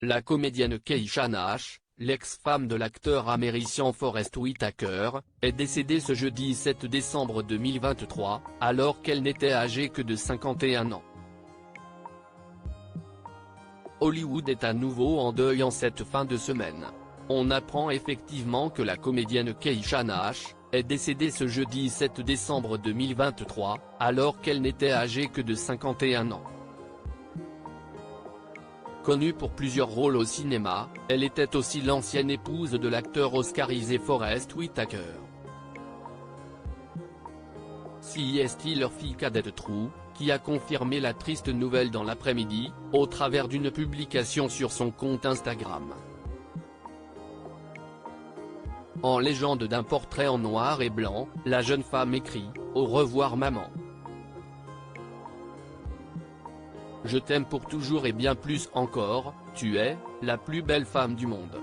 La comédienne Keisha Nash, l'ex-femme de l'acteur américain Forest Whitaker, est décédée ce jeudi 7 décembre 2023, alors qu'elle n'était âgée que de 51 ans. Hollywood est à nouveau en deuil en cette fin de semaine. On apprend effectivement que la comédienne Keisha Nash est décédée ce jeudi 7 décembre 2023, alors qu'elle n'était âgée que de 51 ans. Connue pour plusieurs rôles au cinéma, elle était aussi l'ancienne épouse de l'acteur oscarisé Forest Whitaker. C'est leur fille cadette True, qui a confirmé la triste nouvelle dans l'après-midi, au travers d'une publication sur son compte Instagram. En légende d'un portrait en noir et blanc, la jeune femme écrit « Au revoir maman. Je t'aime pour toujours et bien plus encore, tu es la plus belle femme du monde.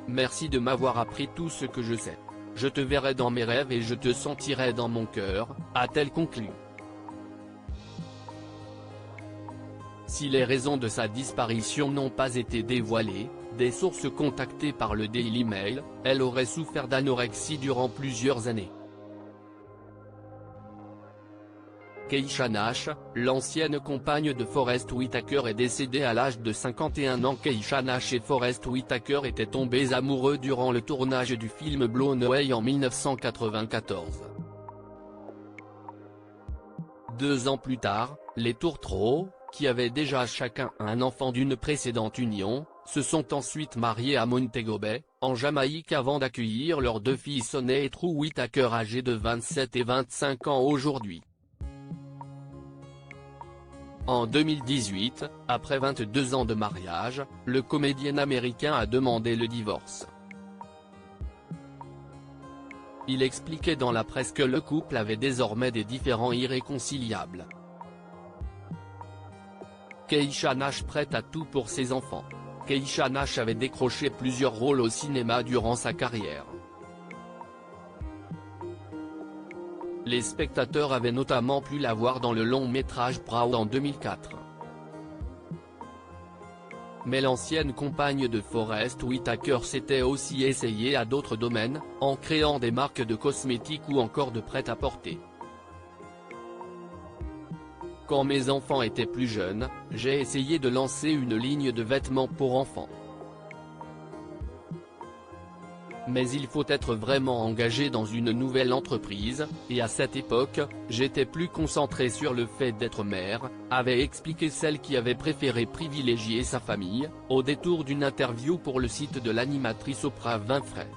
Merci de m'avoir appris tout ce que je sais. Je te verrai dans mes rêves et je te sentirai dans mon cœur », a-t-elle conclu. Si les raisons de sa disparition n'ont pas été dévoilées, des sources contactées par le Daily Mail, elle aurait souffert d'anorexie durant plusieurs années. Keisha Nash, l'ancienne compagne de Forest Whitaker, est décédée à l'âge de 51 ans. Keisha Nash et Forest Whitaker étaient tombés amoureux durant le tournage du film Blown Away en 1994. 2 ans plus tard, les Tourtereaux, qui avaient déjà chacun un enfant d'une précédente union, se sont ensuite mariés à Montego Bay, en Jamaïque, avant d'accueillir leurs 2 filles Sonny et True Whitaker, âgées de 27 et 25 ans aujourd'hui. En 2018, après 22 ans de mariage, le comédien américain a demandé le divorce. Il expliquait dans la presse que le couple avait désormais des différends irréconciliables. Keisha Nash prête à tout pour ses enfants. Keisha Nash avait décroché plusieurs rôles au cinéma durant sa carrière. Les spectateurs avaient notamment pu la voir dans le long-métrage Proud en 2004. Mais l'ancienne compagne de Forest Whitaker s'était aussi essayée à d'autres domaines, en créant des marques de cosmétiques ou encore de prêt-à-porter. Quand mes enfants étaient plus jeunes, j'ai essayé de lancer une ligne de vêtements pour enfants. Mais il faut être vraiment engagé dans une nouvelle entreprise, et à cette époque, j'étais plus concentré sur le fait d'être mère, avait expliqué celle qui avait préféré privilégier sa famille, au détour d'une interview pour le site de l'animatrice Oprah Winfrey.